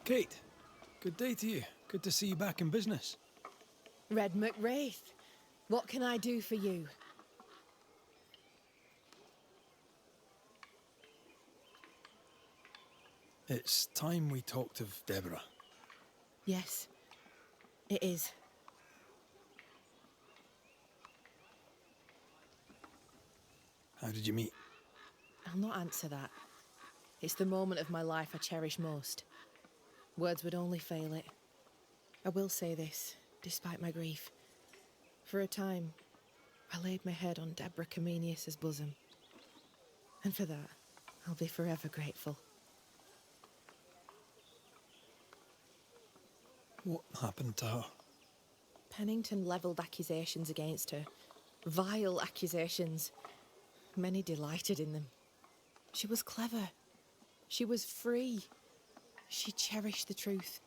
Kate, good day to you. Good to see you back in business. Red McWraith, what can I do for you? It's time we talked of Deborah. Yes, it is. How did you meet? I'll not answer that. It's the moment of my life I cherish most. Words would only fail it. I will say this, despite my grief. For a time, I laid my head on Deborah Comenius's bosom. And for that, I'll be forever grateful. What happened to her? Pennington levelled accusations against her. Vile accusations. Many delighted in them. She was clever. She was free. She cherished the truth,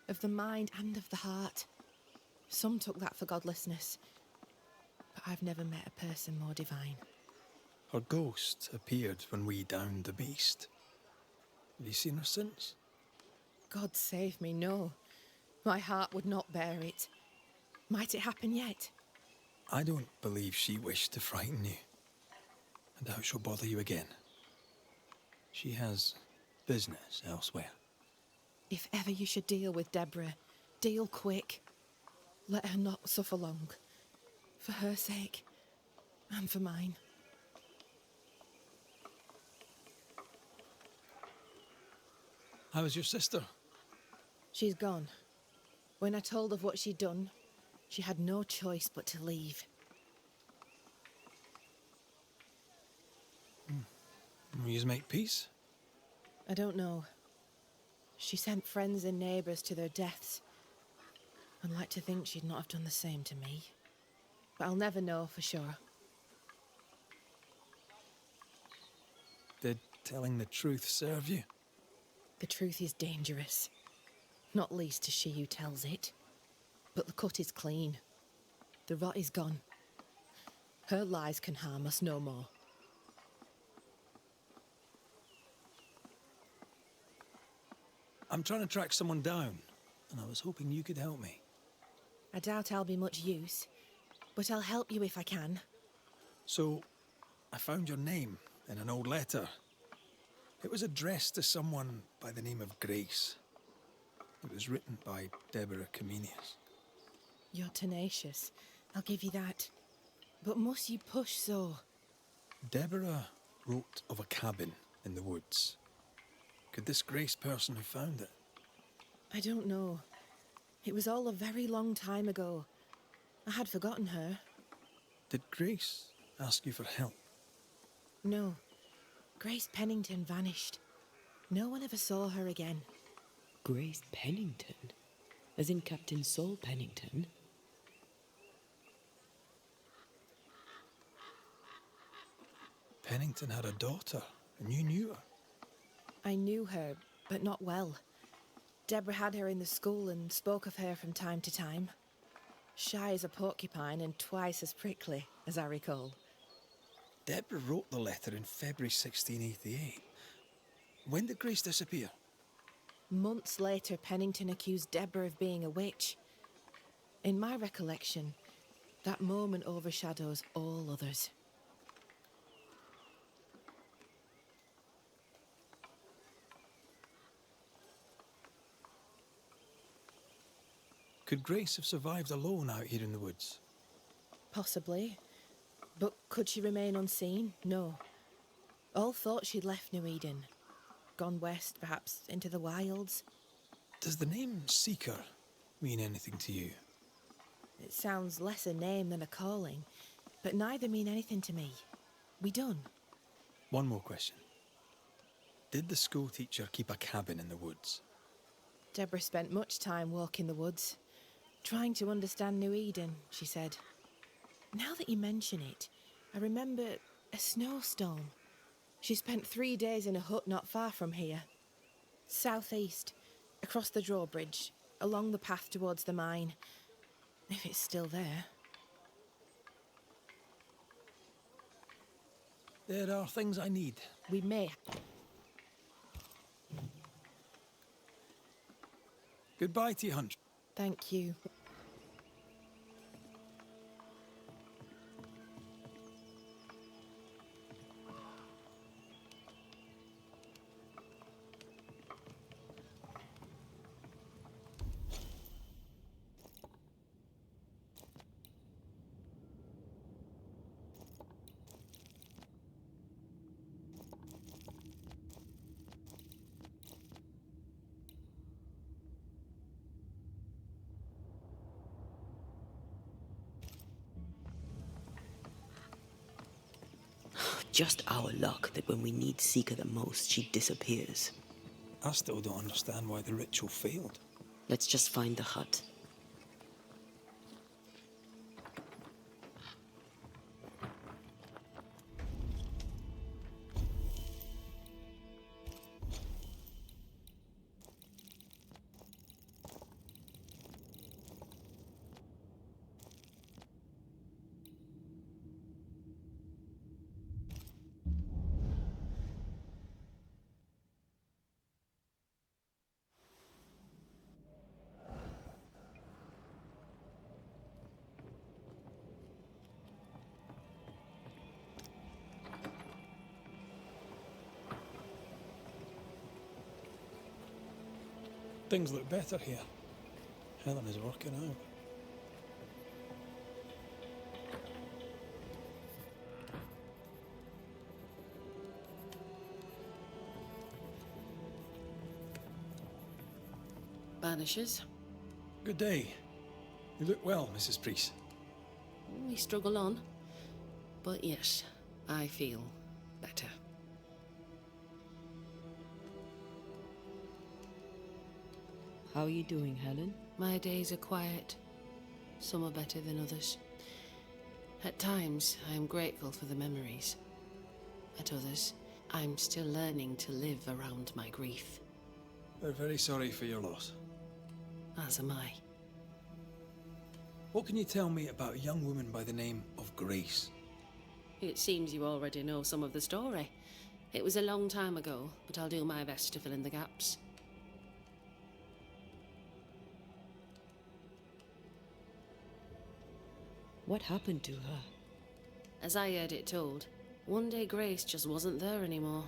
of the mind and of the heart. Some took that for godlessness, but I've never met a person more divine. Her ghost appeared when we downed the beast. Have you seen her since? God save me, no. My heart would not bear it. Might it happen yet? I don't believe she wished to frighten you. I doubt she'll bother you again. She has business elsewhere. If ever you should deal with Deborah, deal quick. Let her not suffer long. For her sake, and for mine. How is your sister? She's gone. When I told of what she'd done, she had no choice but to leave. Will you make peace? I don't know. She sent friends and neighbours to their deaths. I'd like to think she'd not have done the same to me. But I'll never know for sure. Did telling the truth serve you? The truth is dangerous. Not least to she who tells it. But the cut is clean. The rot is gone. Her lies can harm us no more. I'm trying to track someone down, and I was hoping you could help me. I doubt I'll be much use, but I'll help you if I can. So, I found your name in an old letter. It was addressed to someone by the name of Grace. It was written by Deborah Comenius. You're tenacious, I'll give you that. But must you push so? Deborah wrote of a cabin in the woods. Could this Grace person have found it? I don't know. It was all a very long time ago. I had forgotten her. Did Grace ask you for help? No. Grace Pennington vanished. No one ever saw her again. Grace Pennington? As in Captain Saul Pennington? Pennington had a daughter, and you knew her. I knew her, but not well. Deborah had her in the school and spoke of her from time to time. Shy as a porcupine and twice as prickly, as I recall. Deborah wrote the letter in February 1688. When did Grace disappear? Months later, Pennington accused Deborah of being a witch. In my recollection, that moment overshadows all others. Could Grace have survived alone out here in the woods? Possibly. But could she remain unseen? No. All thought she'd left New Eden. Gone west, perhaps into the wilds. Does the name Seeker mean anything to you? It sounds less a name than a calling, but neither mean anything to me. We done. One more question. Did the school teacher keep a cabin in the woods? Deborah spent much time walking the woods. Trying to understand New Eden, she said. Now that you mention it, I remember a snowstorm. She spent 3 days in a hut not far from here. Southeast, across the drawbridge, along the path towards the mine. If it's still there. There are things I need. We may. Goodbye to you, Hunt. Thank you. Just our luck that when we need Seeker the most, she disappears. I still don't understand why the ritual failed. Let's just find the hut. Things look better here. Helen is working out. Banishers. Good day. You look well, Mrs. Priest. We struggle on. But yes, I feel better. How are you doing, Helen? My days are quiet. Some are better than others. At times, I am grateful for the memories. At others, I'm still learning to live around my grief. We're very sorry for your loss. As am I. What can you tell me about a young woman by the name of Grace? It seems you already know some of the story. It was a long time ago, but I'll do my best to fill in the gaps. What happened to her? As I heard it told, one day Grace just wasn't there anymore.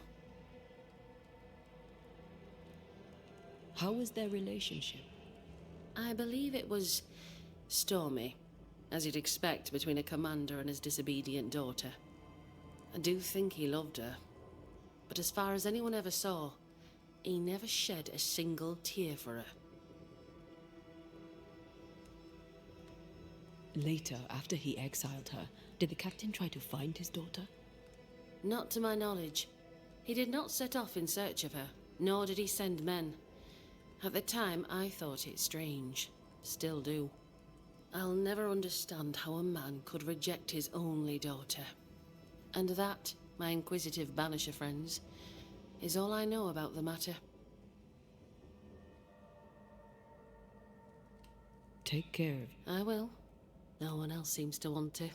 How was their relationship? I believe it was stormy, as you'd expect between a commander and his disobedient daughter. I do think he loved her, but as far as anyone ever saw, he never shed a single tear for her. Later, after he exiled her, did the captain try to find his daughter? Not to my knowledge. He did not set off in search of her, nor did he send men. At the time, I thought it strange. Still do. I'll never understand how a man could reject his only daughter. And that, my inquisitive Banisher friends, is all I know about the matter. Take care of I will. No one else seems to want to.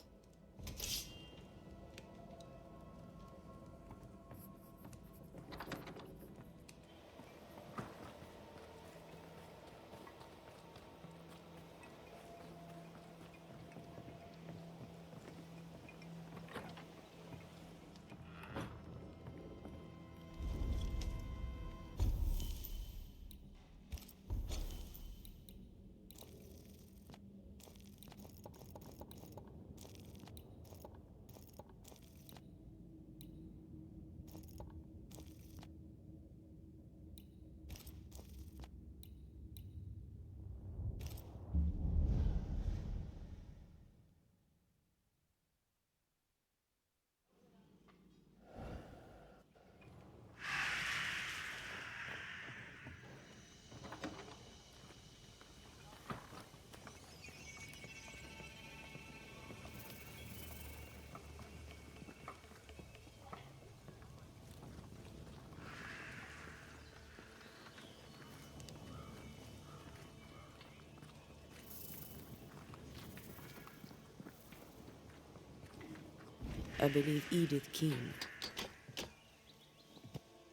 I believe Edith King.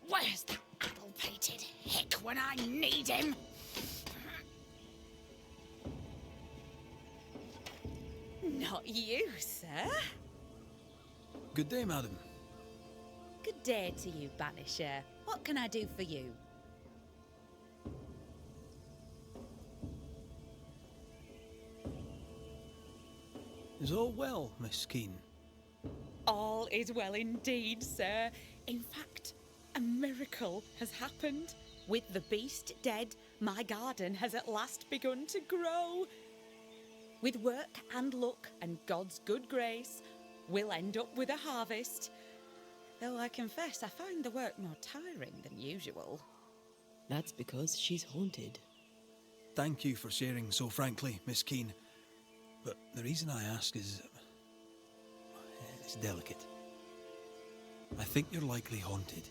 Where's that apple-pated hick when I need him? Not you, sir. Good day, madam. Good day to you, Banisher. What can I do for you? Is all well, Miss Keene? All is well indeed, sir. In fact, a miracle has happened. With the beast dead, my garden has at last begun to grow. With work and luck and God's good grace, we'll end up with a harvest. Though I confess I find the work more tiring than usual. That's because she's haunted. Thank you for sharing so frankly, Miss Keene. But the reason I ask is... it's delicate. I think you're likely haunted.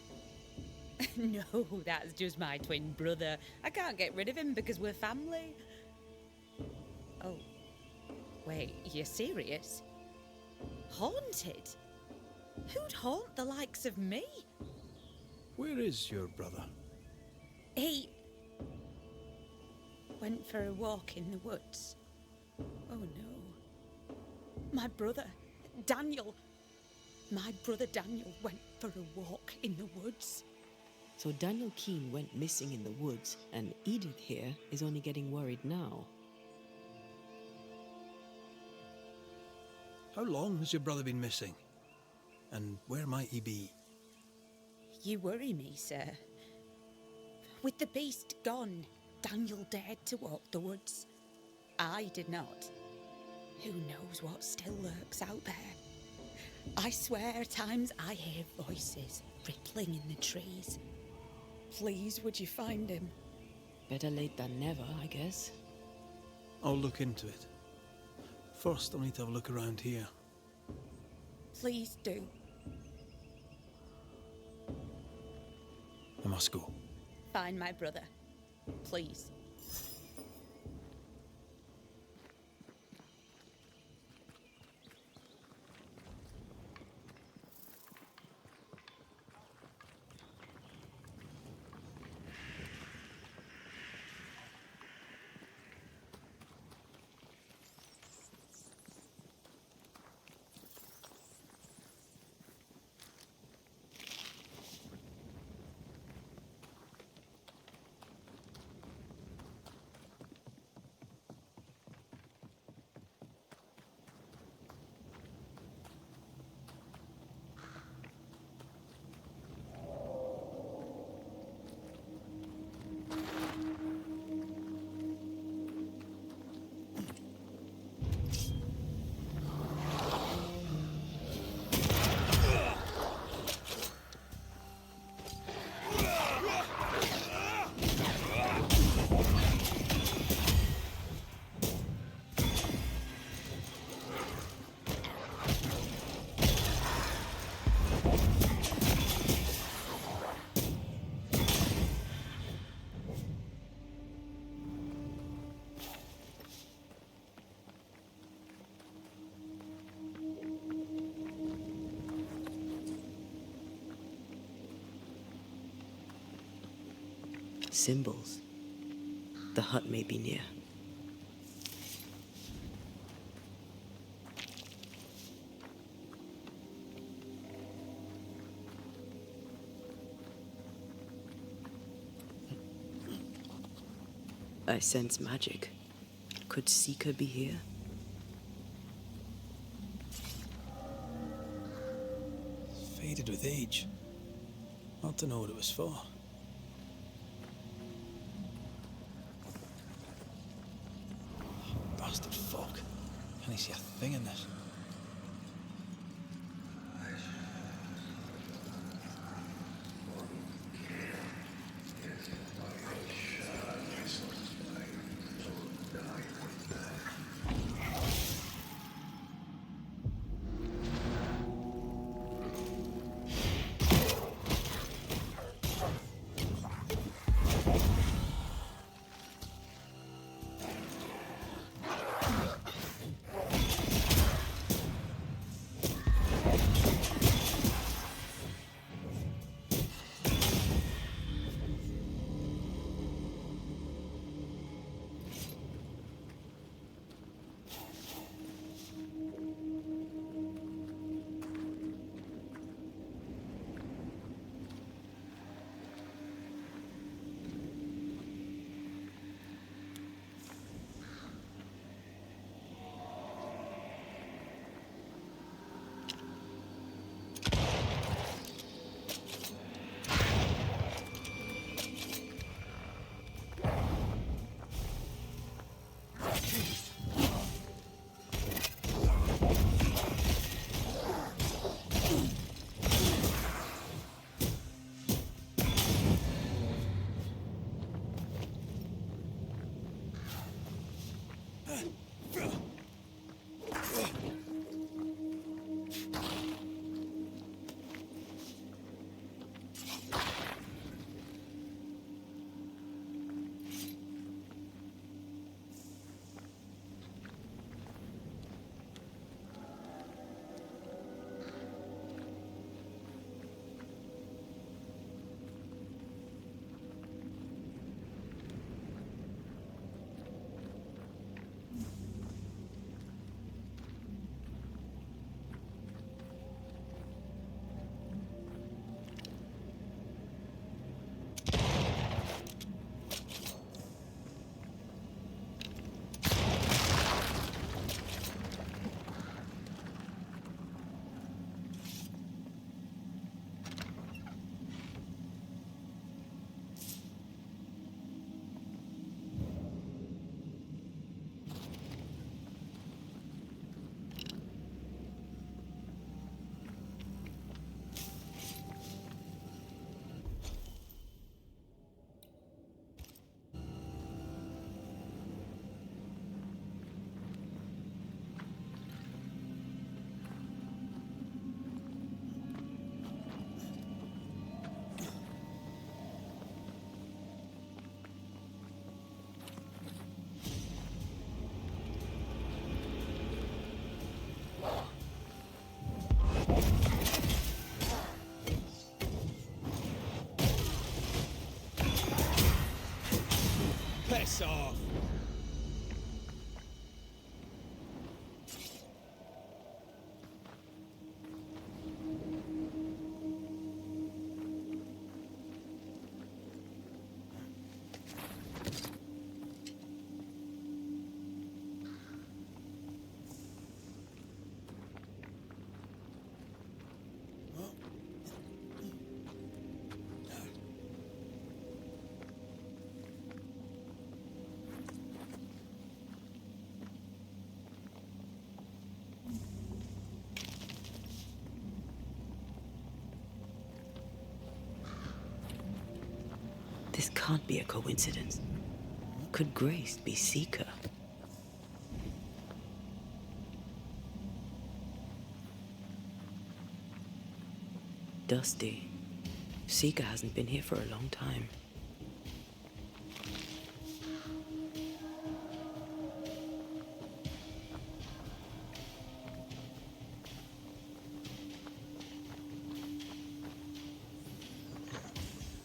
No, that's just my twin brother. I can't get rid of him because we're family. Oh, wait, you're serious? Haunted? Who'd haunt the likes of me? Where is your brother? He went for a walk in the woods. Oh no. My brother, Daniel. My brother Daniel went for a walk in the woods. So Daniel Keene went missing in the woods, and Edith here is only getting worried now. How long has your brother been missing? And where might he be? You worry me, sir. With the beast gone, Daniel dared to walk the woods. I did not. Who knows what still lurks out there? I swear at times I hear voices rippling in the trees. Please, would you find him? Better late than never, I guess. I'll look into it. First, I'll need to have a look around here. Please do. I must go. Find my brother. Please. Symbols. The hut may be near. I sense magic. Could Seeker be here? It's faded with age. Not to know what it was for. Bastard fog. Can I see a thing in this? Piss off! This can't be a coincidence. Could Grace be Seeker? Dusty. Seeker hasn't been here for a long time.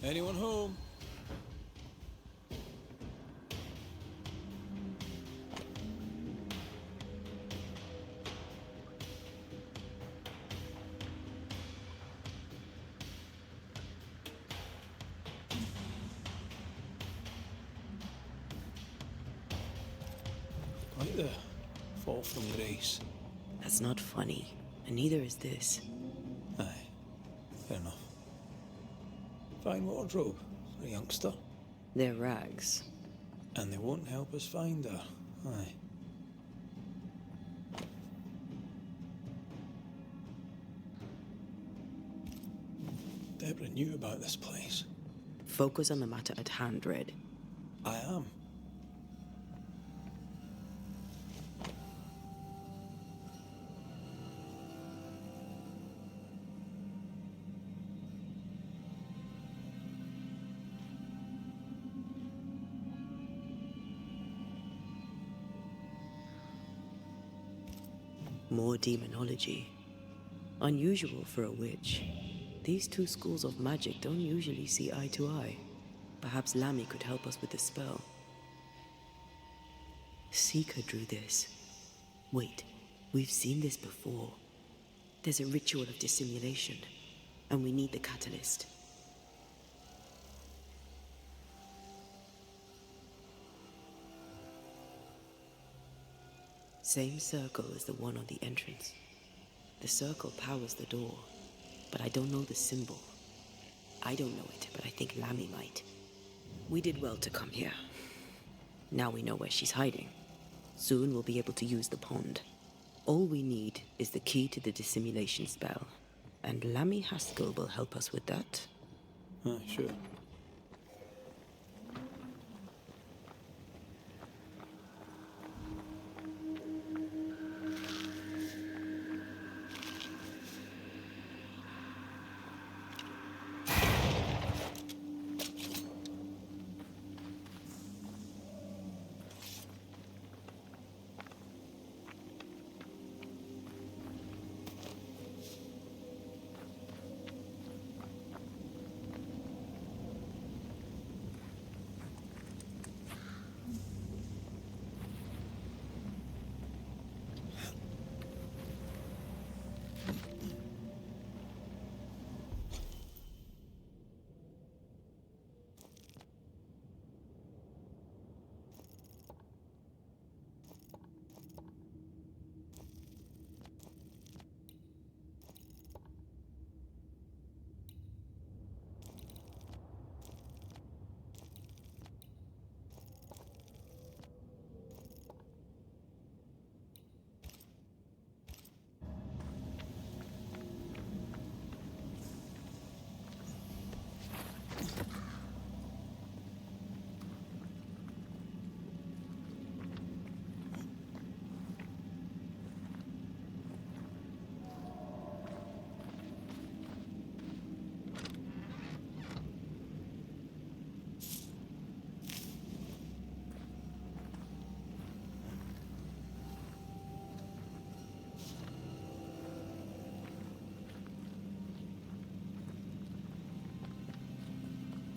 Anyone home? Quite the fall from grace. That's not funny, and neither is this. Aye, fair enough. Fine wardrobe for a youngster. They're rags. And they won't help us find her. Aye. Deborah knew about this place. Focus on the matter at hand, Red. I am. More demonology. Unusual for a witch. These two schools of magic don't usually see eye to eye. Perhaps Lammy could help us with the spell. Seeker drew this. Wait, we've seen this before. There's a ritual of dissimulation, and we need the catalyst. Same circle as the one on the entrance. The circle powers the door, but I don't know the symbol. I don't know it, but I think Lammy might. We did well to come here. Now we know where she's hiding. Soon we'll be able to use the pond. All we need is the key to the dissimulation spell, and Lammy Haskell will help us with that. Sure.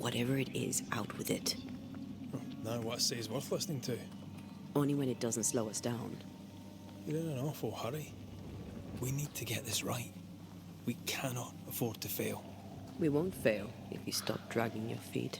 Whatever it is, out with it. Now what I say is worth listening to. Only when it doesn't slow us down. You're in an awful hurry. We need to get this right. We cannot afford to fail. We won't fail if you stop dragging your feet.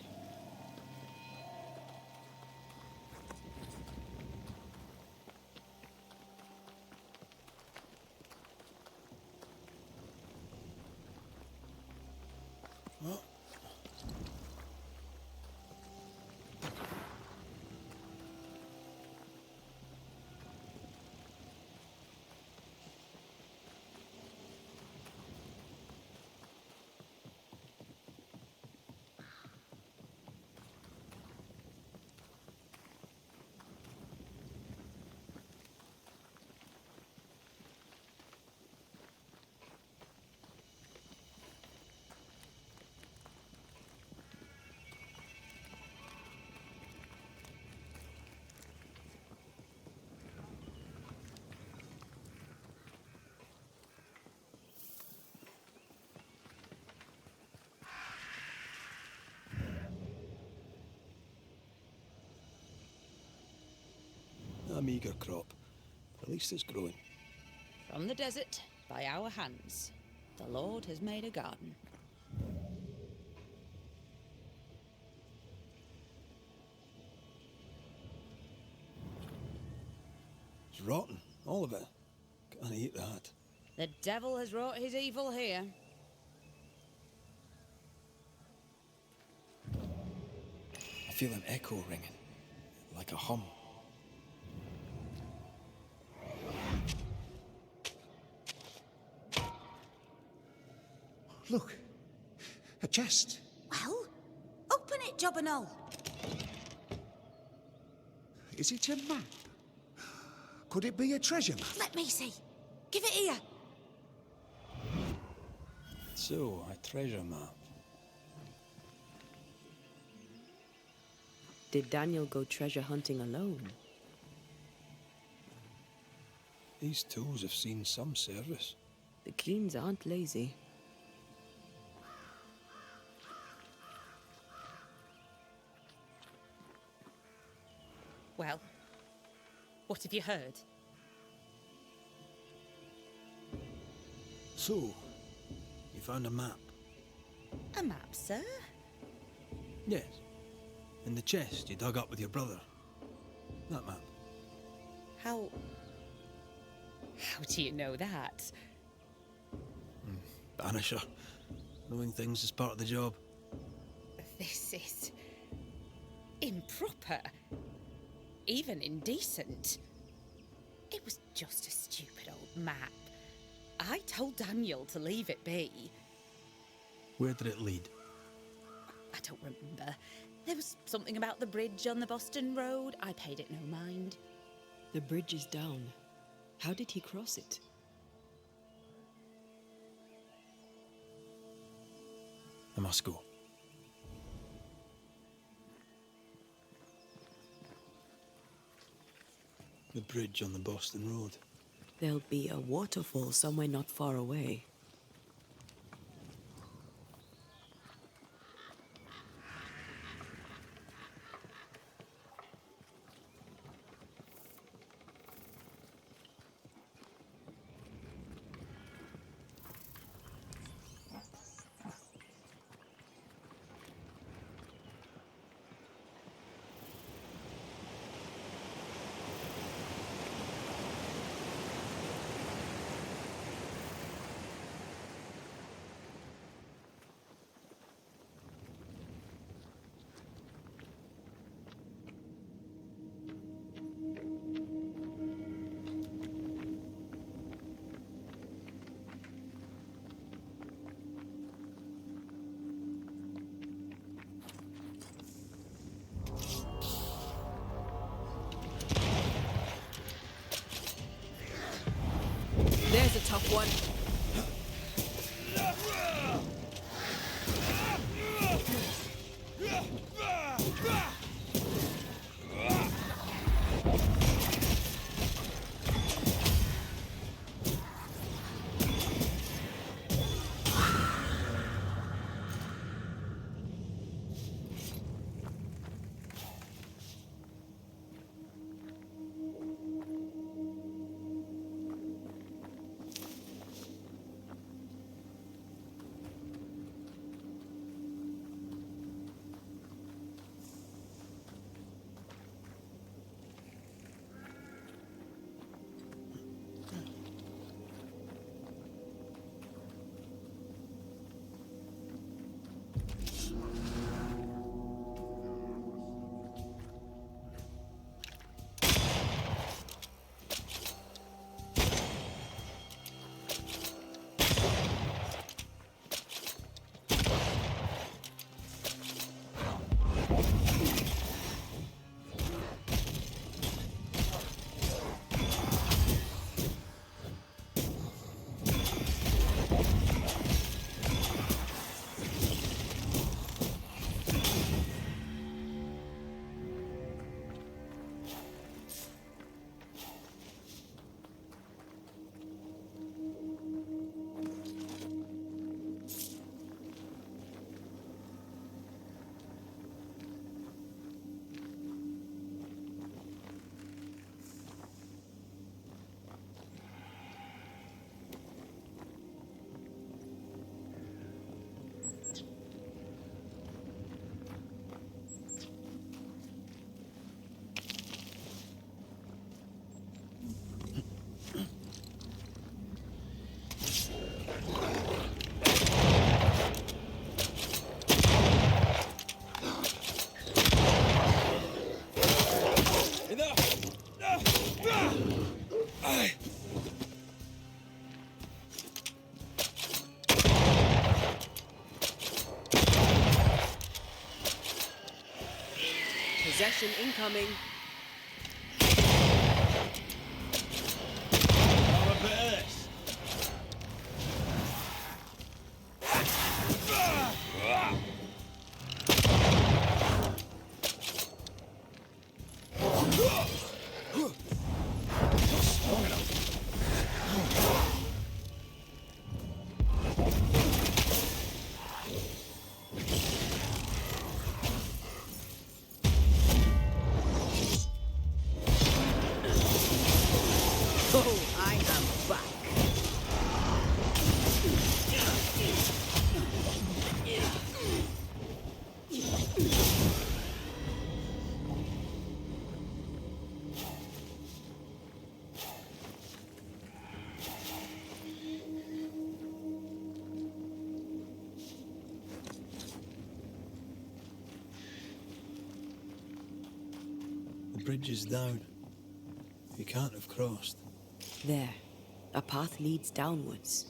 A meagre crop. At least it's growing. From the desert, by our hands, the Lord has made a garden. It's rotten, all of it. Can't eat that. The devil has wrought his evil here. I feel an echo ringing, like a hum. Look, a chest. Well, open it, Job and all. Is it a map? Could it be a treasure map? Let me see. Give it here. So, a treasure map. Did Daniel go treasure hunting alone? These tools have seen some service. The Keens aren't lazy. Well, what have you heard? So, you found a map? A map, sir? Yes. In the chest you dug up with your brother. That map. How do you know that? Banisher. Knowing things is part of the job. This is improper. Even indecent. It was just a stupid old map. I told Daniel to leave it be. Where did it lead? I don't remember. There was something about the bridge on the Boston Road. I paid it no mind. The bridge is down. How did he cross it? I must go. The bridge on the Boston Road. There'll be a waterfall somewhere not far away. There's a tough one. Possession incoming. Have a bit of this. Oh, I am back. The bridge is down. You can't have crossed. There. A path leads downwards.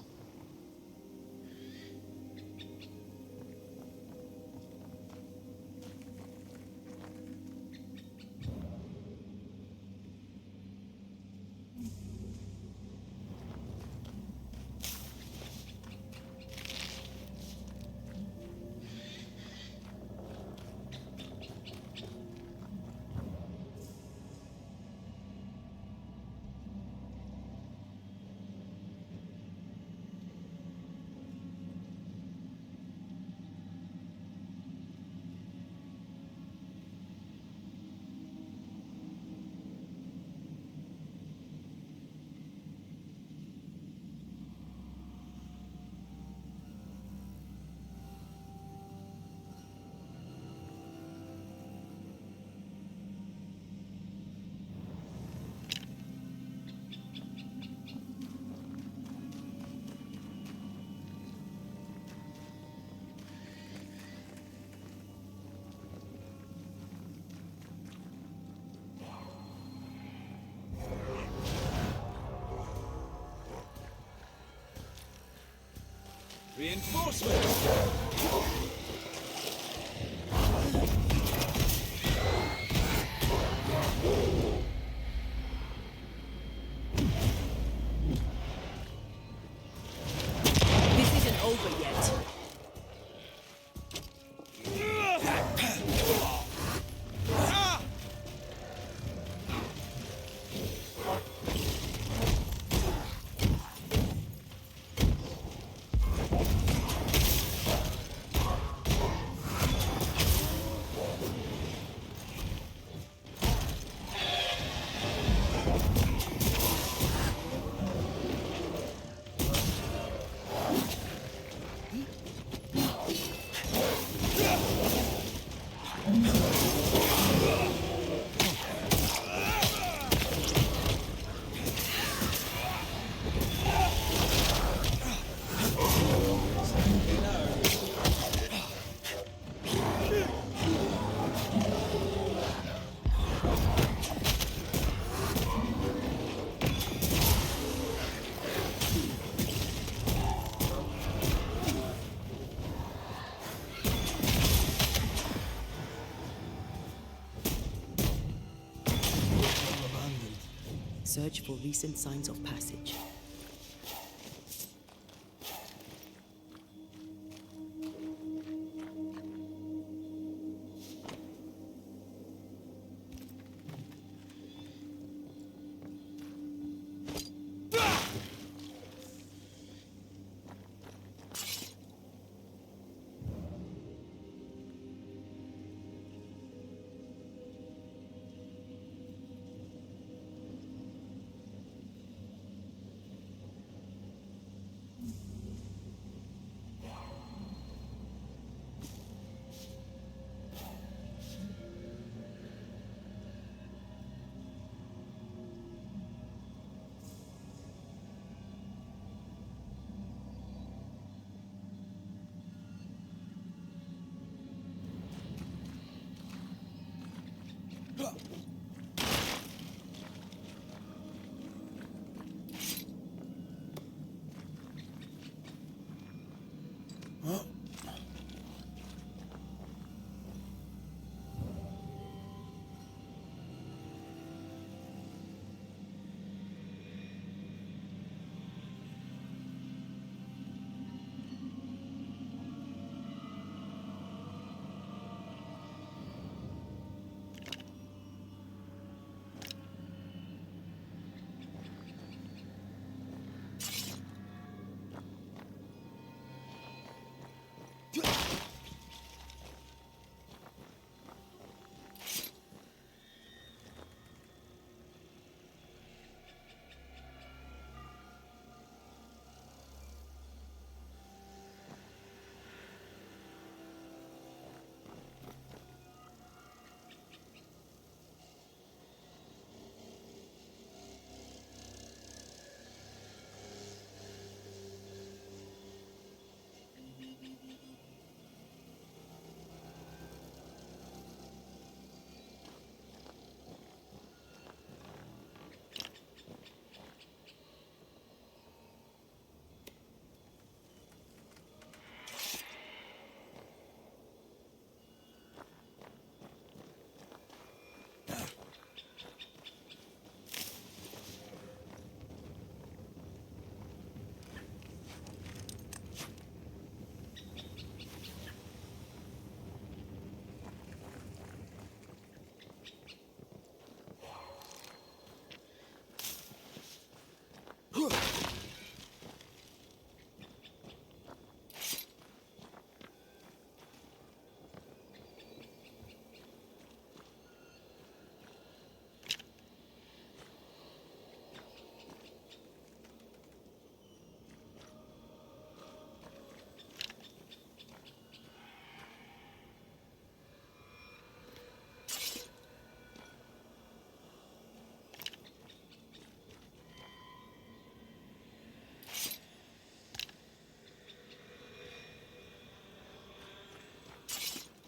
Reinforcements! This isn't over yet. Search for recent signs of passage.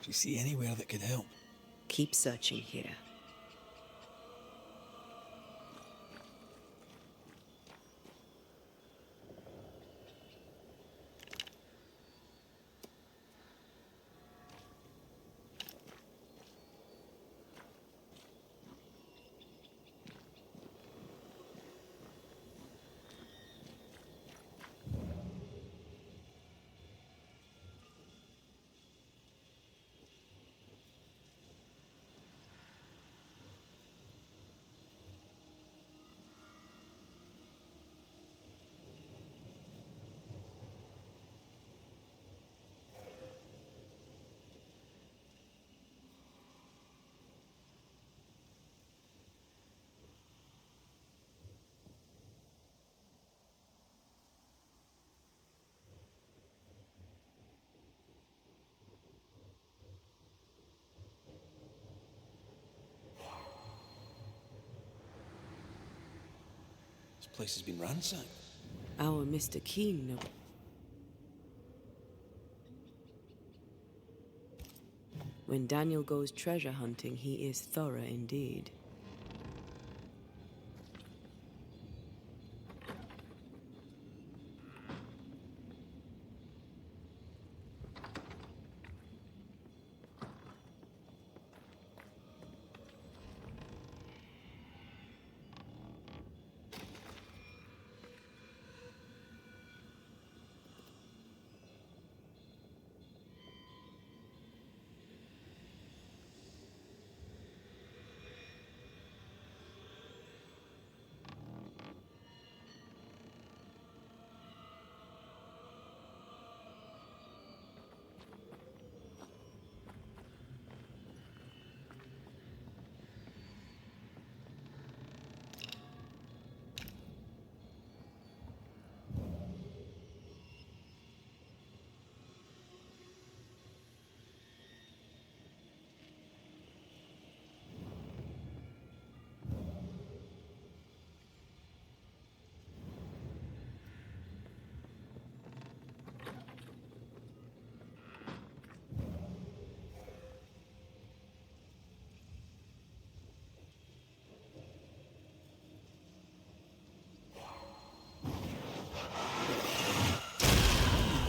Do you see anywhere that could help? Keep searching here. This place has been ransacked. Our Mr. Keen, no. When Daniel goes treasure hunting, he is thorough indeed.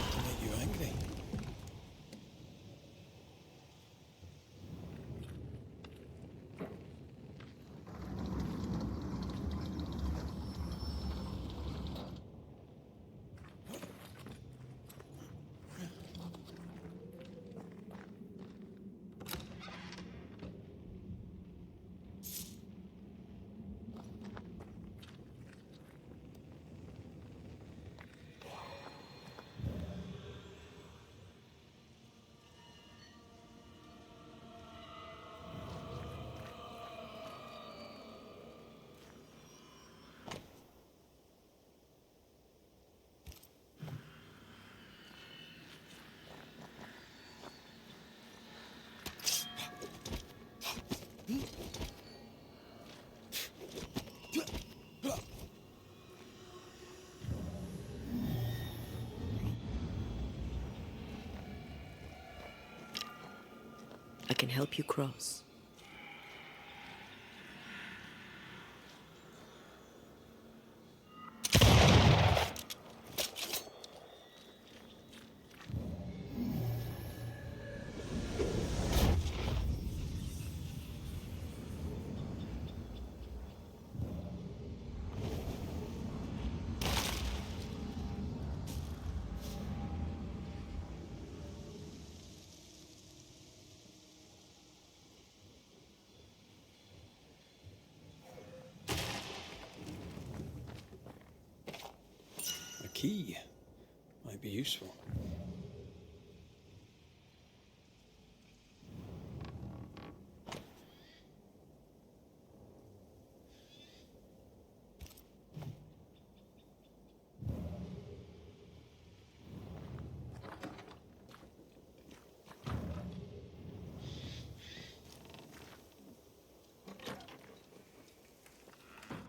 To make you angry. I can help you cross. A key might be useful.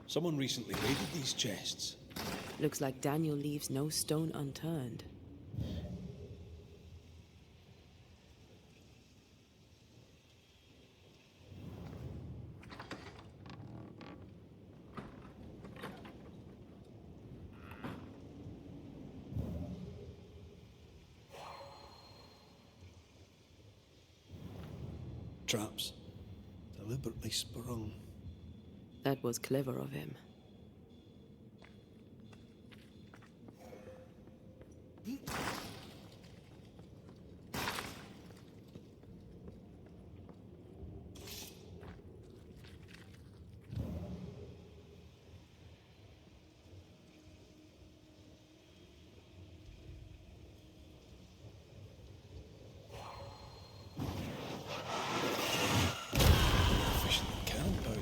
Someone recently raided these chests. Looks like Daniel leaves no stone unturned. traps, deliberately sprung. That was clever of him. Efficient cannon powder.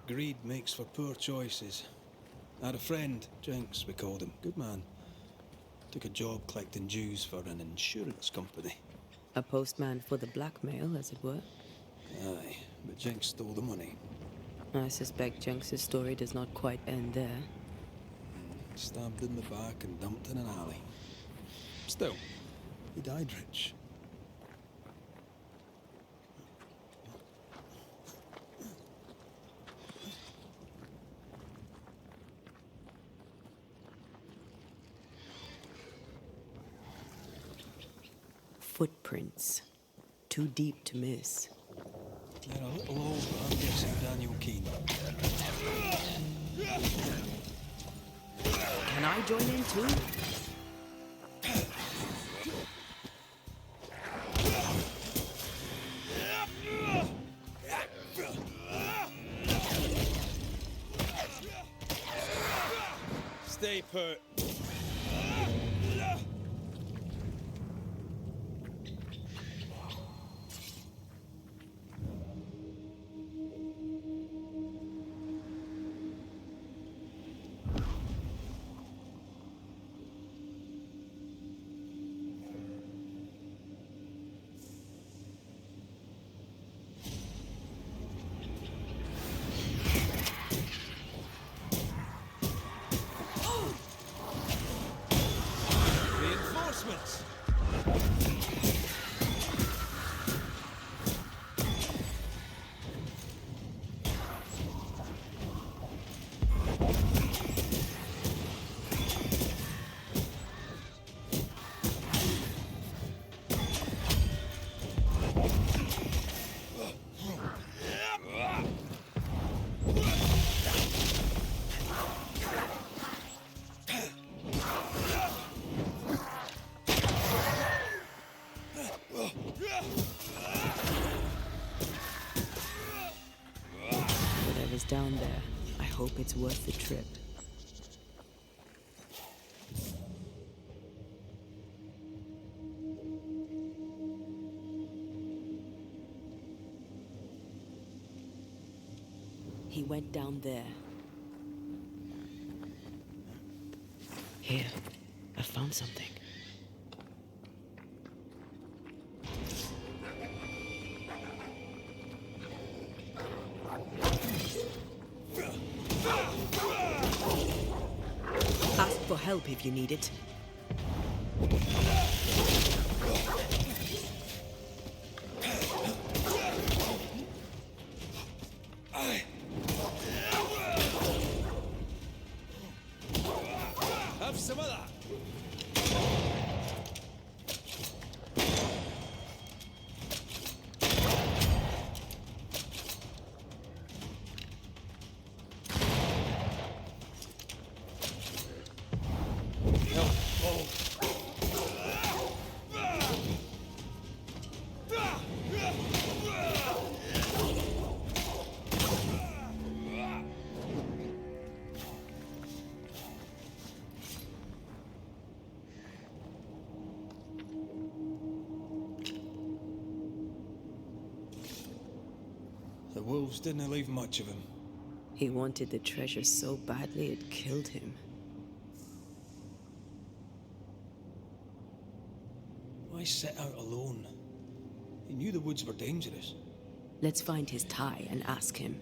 Greed makes for poor choices. I had a friend, Jenks we called him, good man. Took a job collecting dues for an insurance company. A postman for the blackmail, as it were. Aye, but Jenks stole the money. I suspect Jenks' story does not quite end there. Stabbed in the back and dumped in an alley. Still, he died rich. Footprints. Too deep to miss. They're a little old, but I'm guessing Daniel Keane. Can I join in too? Stay put. Reinforcements! Whatever's down there, I hope it's worth the trip. He went down there. Here, I found something. Ask for help if you need it. Have some of that. The wolves didn't leave much of him. He wanted the treasure so badly it killed him. Why set out alone? He knew the woods were dangerous. Let's find his tie and ask him.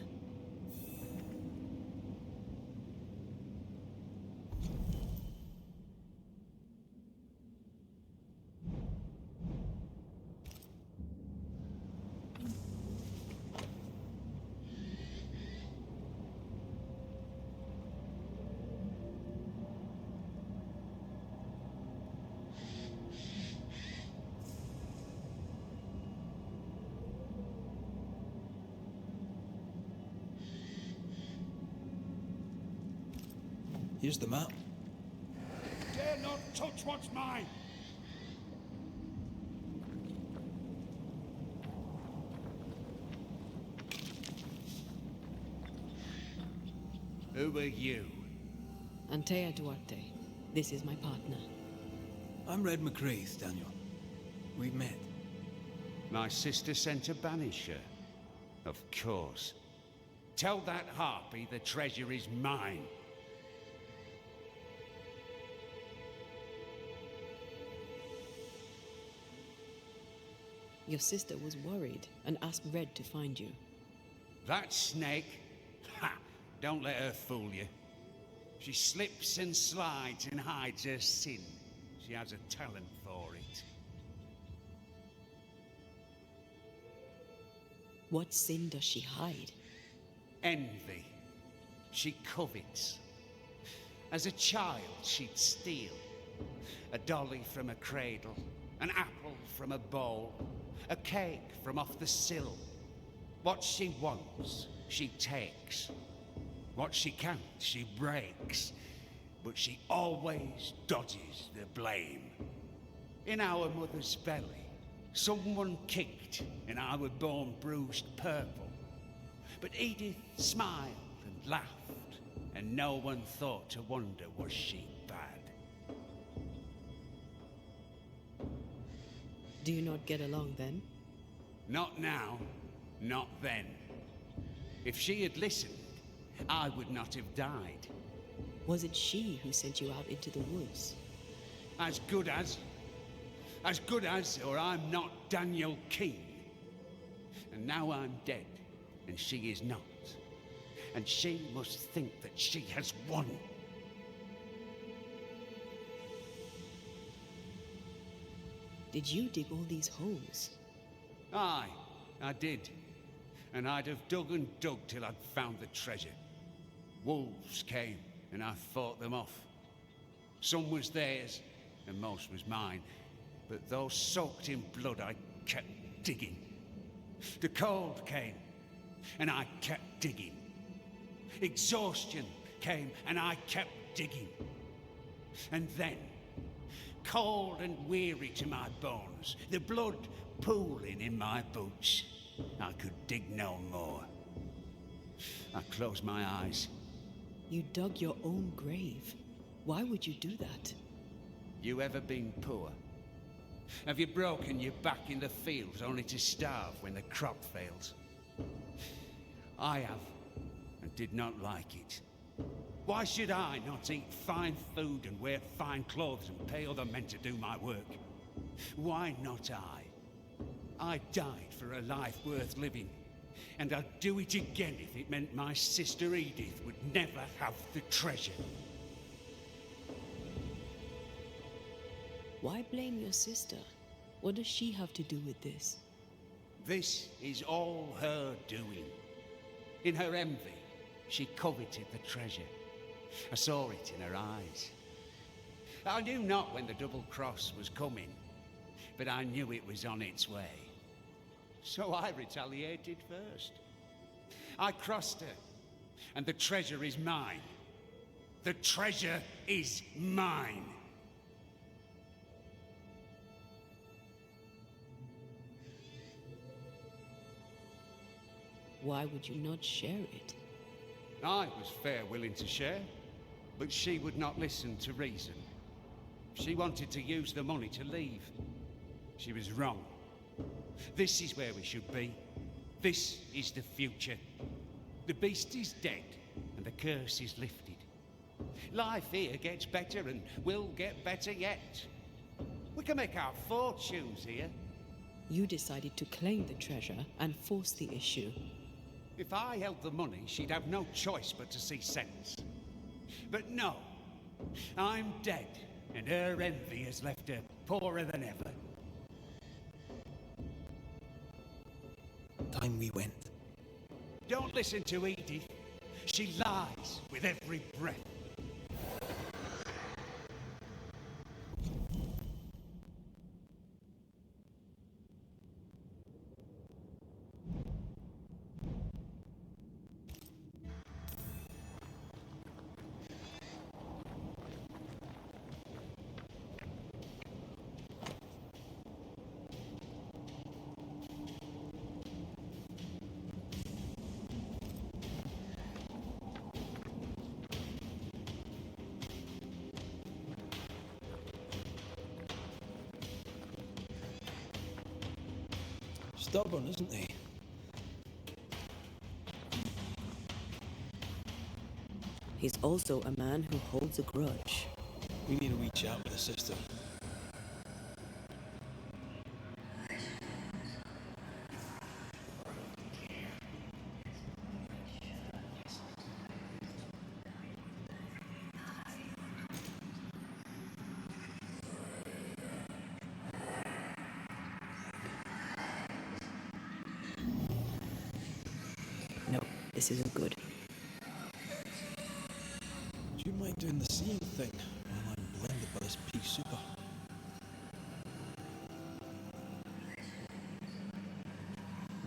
Here's the map. Dare not touch what's mine! Who are you? Antea Duarte. This is my partner. I'm Red McCraith, Daniel. We've met. My sister sent a banisher. Of course. Tell that harpy the treasure is mine. Your sister was worried and asked Red to find you. That snake? Ha! Don't let her fool you. She slips and slides and hides her sin. She has a talent for it. What sin does she hide? Envy. She covets. As a child, she'd steal. A dolly from a cradle, an apple from a bowl, a cake from off the sill. What she wants, she takes. What she can't, she breaks. But she always dodges the blame. In our mother's belly, someone kicked and I was born bruised purple. But Edith smiled and laughed, and no one thought to wonder, was she bad? Do you not get along then? Not now, not then. If she had listened, I would not have died. Was it she who sent you out into the woods? As good as, or I'm not Daniel King. And now I'm dead, and she is not. And she must think that she has won. Did you dig all these holes? Aye, I did. And I'd have dug and dug till I'd found the treasure. Wolves came, and I fought them off. Some was theirs, and most was mine. But those soaked in blood, I kept digging. The cold came, and I kept digging. Exhaustion came, and I kept digging. And then, cold and weary to my bones, the blood pooling in my boots, I could dig no more. I closed my eyes. You dug your own grave. Why would you do that? You ever been poor? Have you broken your back in the fields only to starve when the crop fails? I have, did not like it. Why should I not eat fine food and wear fine clothes and pay other men to do my work? Why not I? I died for a life worth living, and I'd do it again if it meant my sister Edith would never have the treasure. Why blame your sister? What does she have to do with this? This is all her doing. In her envy, she coveted the treasure. I saw it in her eyes. I knew not when the double cross was coming, but I knew it was on its way. So I retaliated first. I crossed her, and the treasure is mine. The treasure is mine. Why would you not share it? I was fair willing to share, but she would not listen to reason. She wanted to use the money to leave. She was wrong. This is where we should be. This is the future. The beast is dead, and the curse is lifted. Life here gets better and will get better yet. We can make our fortunes here. You decided to claim the treasure and force the issue. If I held the money, she'd have no choice but to see sense. But no, I'm dead, and her envy has left her poorer than ever. Time we went. Don't listen to Edith. She lies with every breath. Stubborn, isn't he? He's also a man who holds a grudge. We need a wee chat with the sister. No, this isn't good. Do you mind doing the seeing thing while I'm blinded by this pea super?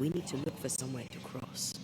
We need to look for somewhere to cross.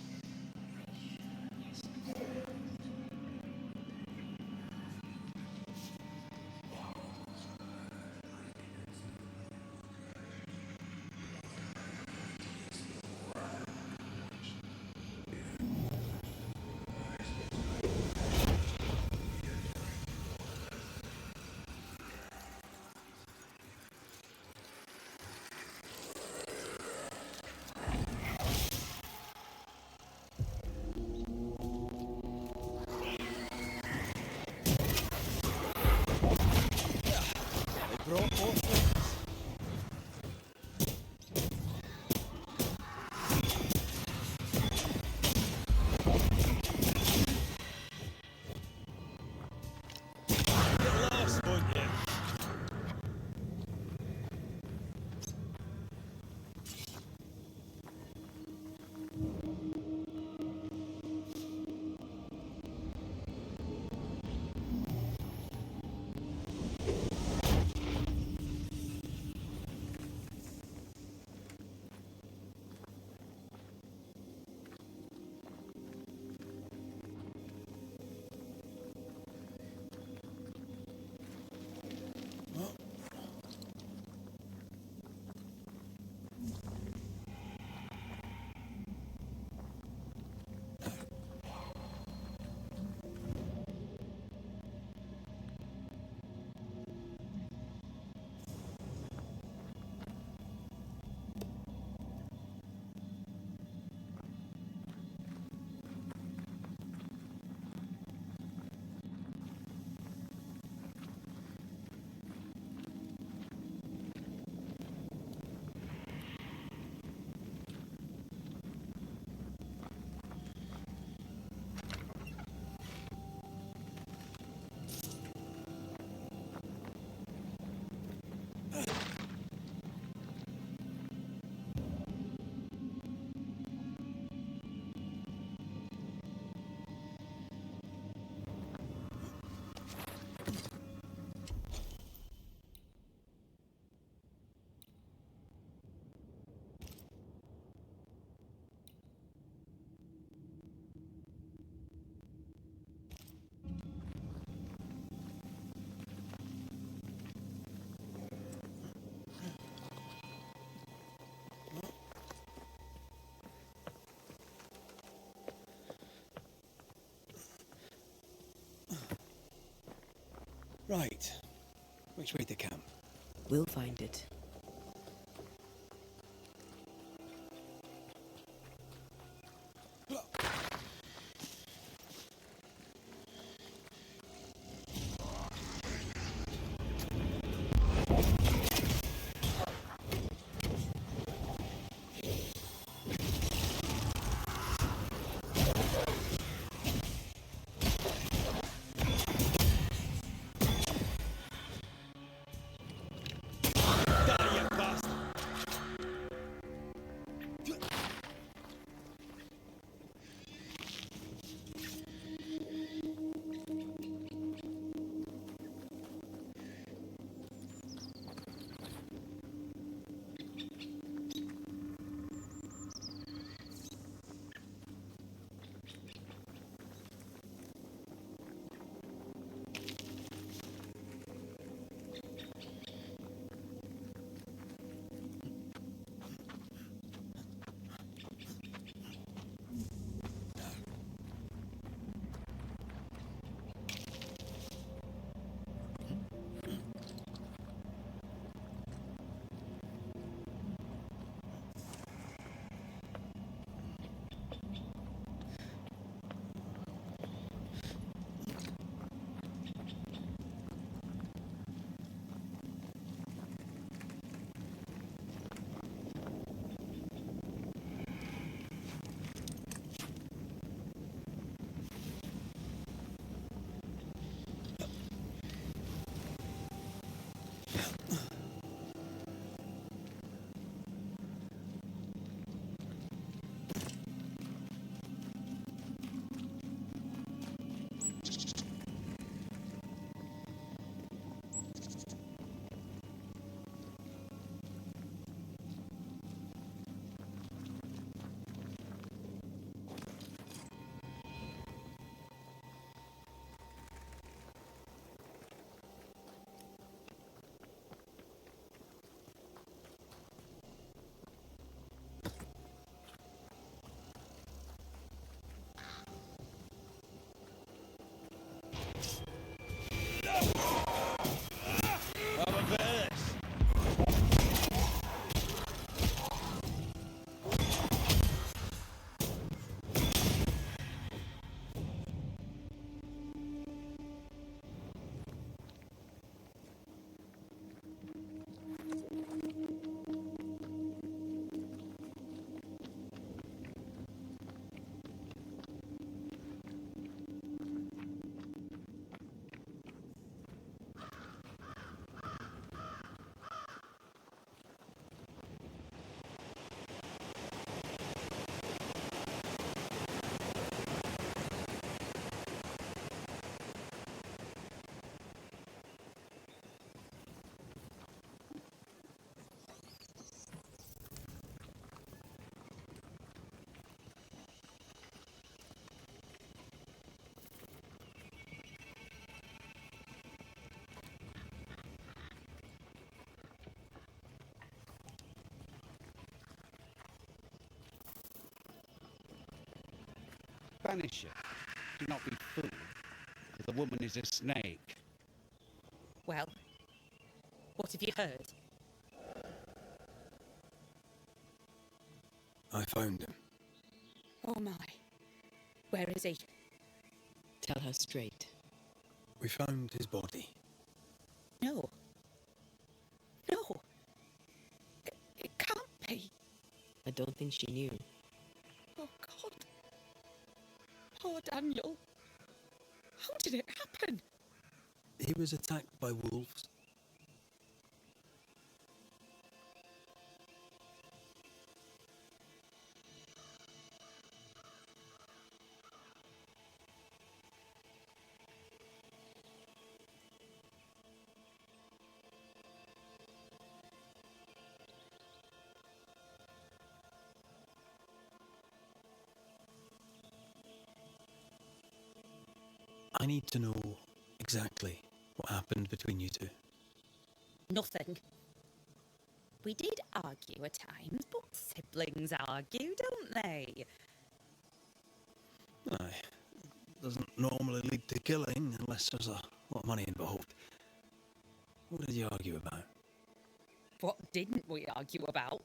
Right. Which way to camp? We'll find it. Banisher, do not be fooled. The woman is a snake. Well, what have you heard? I found him. Oh my. Where is he? Tell her straight. We found his body. No. No. It can't be. I don't think she knew. Oh, God. Poor Daniel. How did it happen? He was attacked by wolves. I need to know exactly what happened between you two. Nothing. We did argue at times, but siblings argue, don't they? Aye. Doesn't normally lead to killing unless there's a lot of money involved. What did you argue about? What didn't we argue about?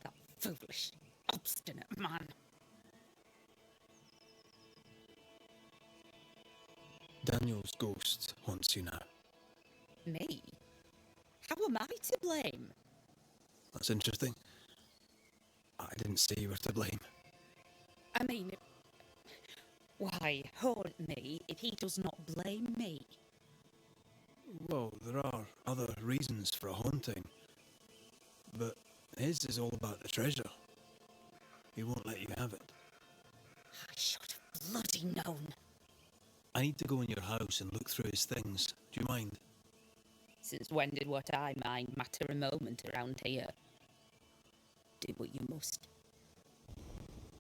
That foolish, obstinate man. Daniel's ghost haunts you now. Me? How am I to blame? That's interesting. I didn't say you were to blame. I mean, why haunt me if he does not blame me? Well, there are other reasons for a haunting. But his is all about the treasure. He won't let you have it. I should have bloody known. I need to go in your house and look through his things. Do you mind? Since when did what I mind matter a moment around here? Do what you must.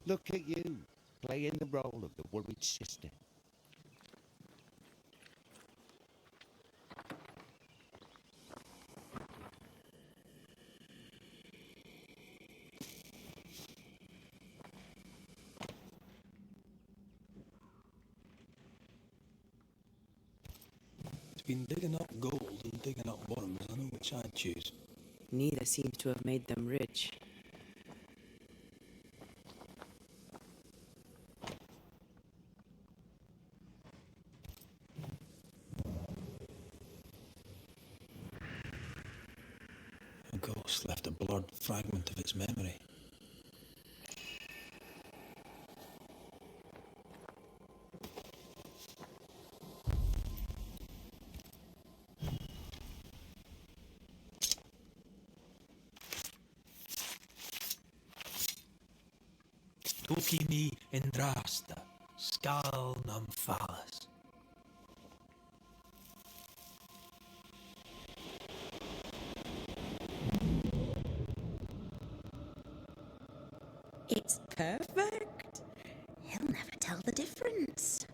Look at you, playing the role of the worried sister. Been digging up gold and digging up worms. I know which I'd choose. Neither seems to have made them rich. A ghost left a blurred fragment of its memory. Toki mi indrasta, skal nam falas. It's perfect. He'll never tell the difference.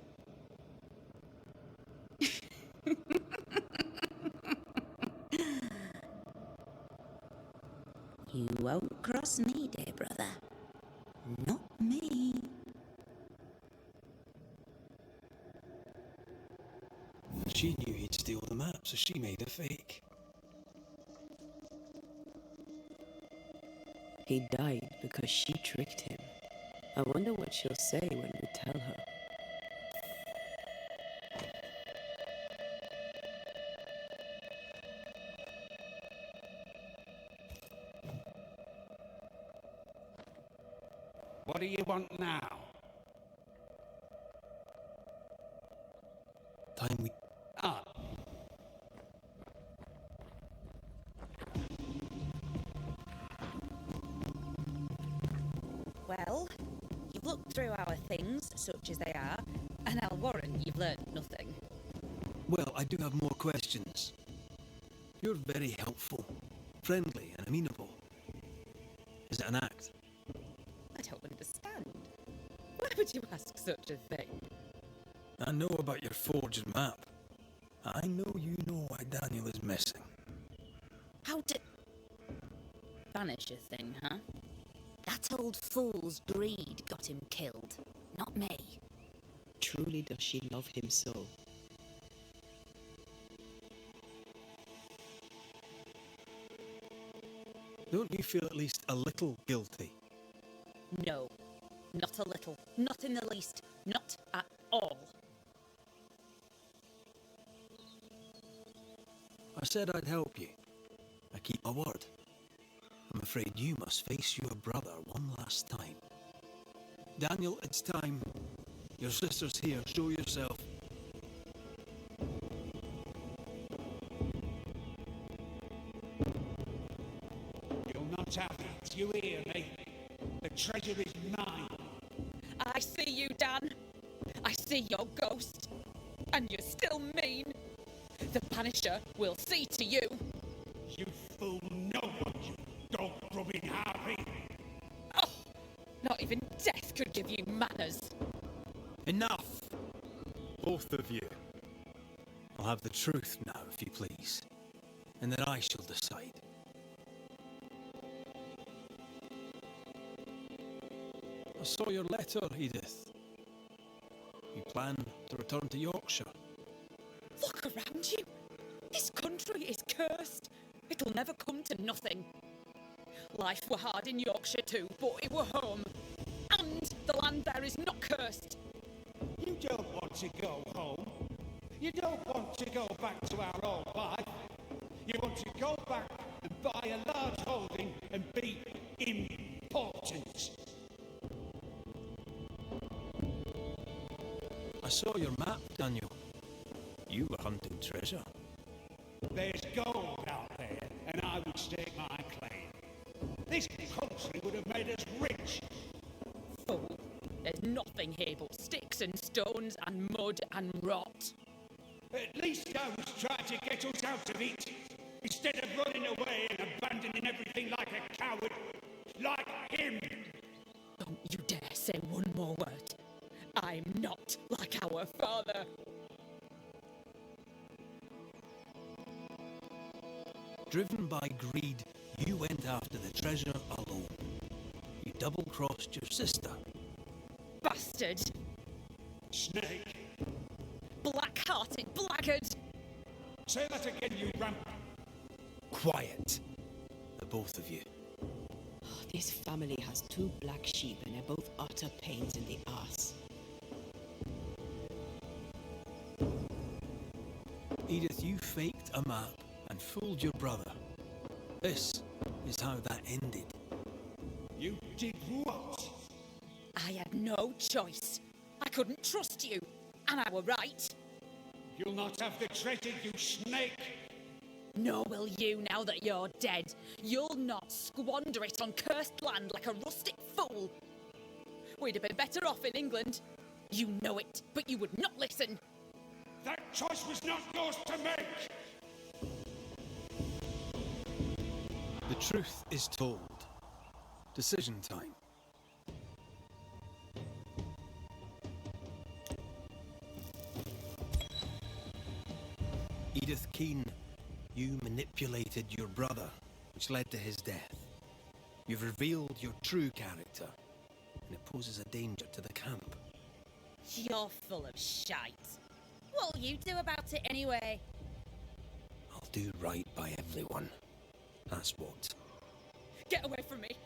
You won't cross me, dear brother. Not me. She knew he'd steal the map, so she made a fake. He died because she tricked him. I wonder what she'll say when we tell her. What do you want now? Time we... Ah, Well, you've looked through our things, such as they are, and I'll warrant you've learned nothing. Well, I do have more questions. You're very helpful, friendly and amenable. Is it an act? I don't understand. Why would you ask such a thing? I know about your forged map. I know you know why Daniel is missing. How did... Banisher thing, huh? That old fool's greed got him killed, not me. Truly does she love him so? Don't you feel at least a little guilty? No. Not a little. Not in the least. Not at all. I said I'd help you. I keep my word. I'm afraid you must face your brother one last time. Daniel, it's time. Your sister's here. Show yourself. you'll not have it. You hear me? The treasure is mine. I see you, Dan. I see your ghost. And you're still mean. The Banisher will see to you. You fool no one, you dog-grubbing harpy. Oh, not even death could give you manners. Enough! Both of you. I'll have the truth now, if you please. And then I shall decide. I saw your letter, Edith. You plan to return to Yorkshire. Look around you. This country is cursed. It'll never come to nothing. Life were hard in Yorkshire too, but it were home. And the land there is not cursed. You don't want to go home. You don't want to go back to our old life. You want to go back and buy a large holding and be important. I saw your map, Daniel. You were hunting treasure. There's gold out there, and I would stake my claim. This country would have made us rich. Fool. There's nothing here but sticks and stones and mud and rot. At least I was trying to get us out of it, instead of running away and abandoning everything like a coward, like him. Don't you dare say one more word. I'm not like our father. Driven by greed, you went after the treasure alone. You double-crossed your sister. Bastard! Snake. Black-hearted blackguard! Say that again, you ramp. Quiet, the both of you. This family has 2 black sheep and they're both utter pains in the arse. Edith, you faked a map and fooled your brother. This is how that ended. You did what? I had no choice. I couldn't trust you, and I were right. You'll not have the treasure, you snake. Nor will you now that you're dead. You'll not squander it on cursed land like a rustic fool. We'd have been better off in England. You know it, but you would not listen. That choice was not yours to make. The truth is told. Decision time. Edith Keane, you manipulated your brother, which led to his death. You've revealed your true character, and it poses a danger to the camp. You're full of shite. What'll you do about it anyway? I'll do right by everyone. That's what. Get away from me.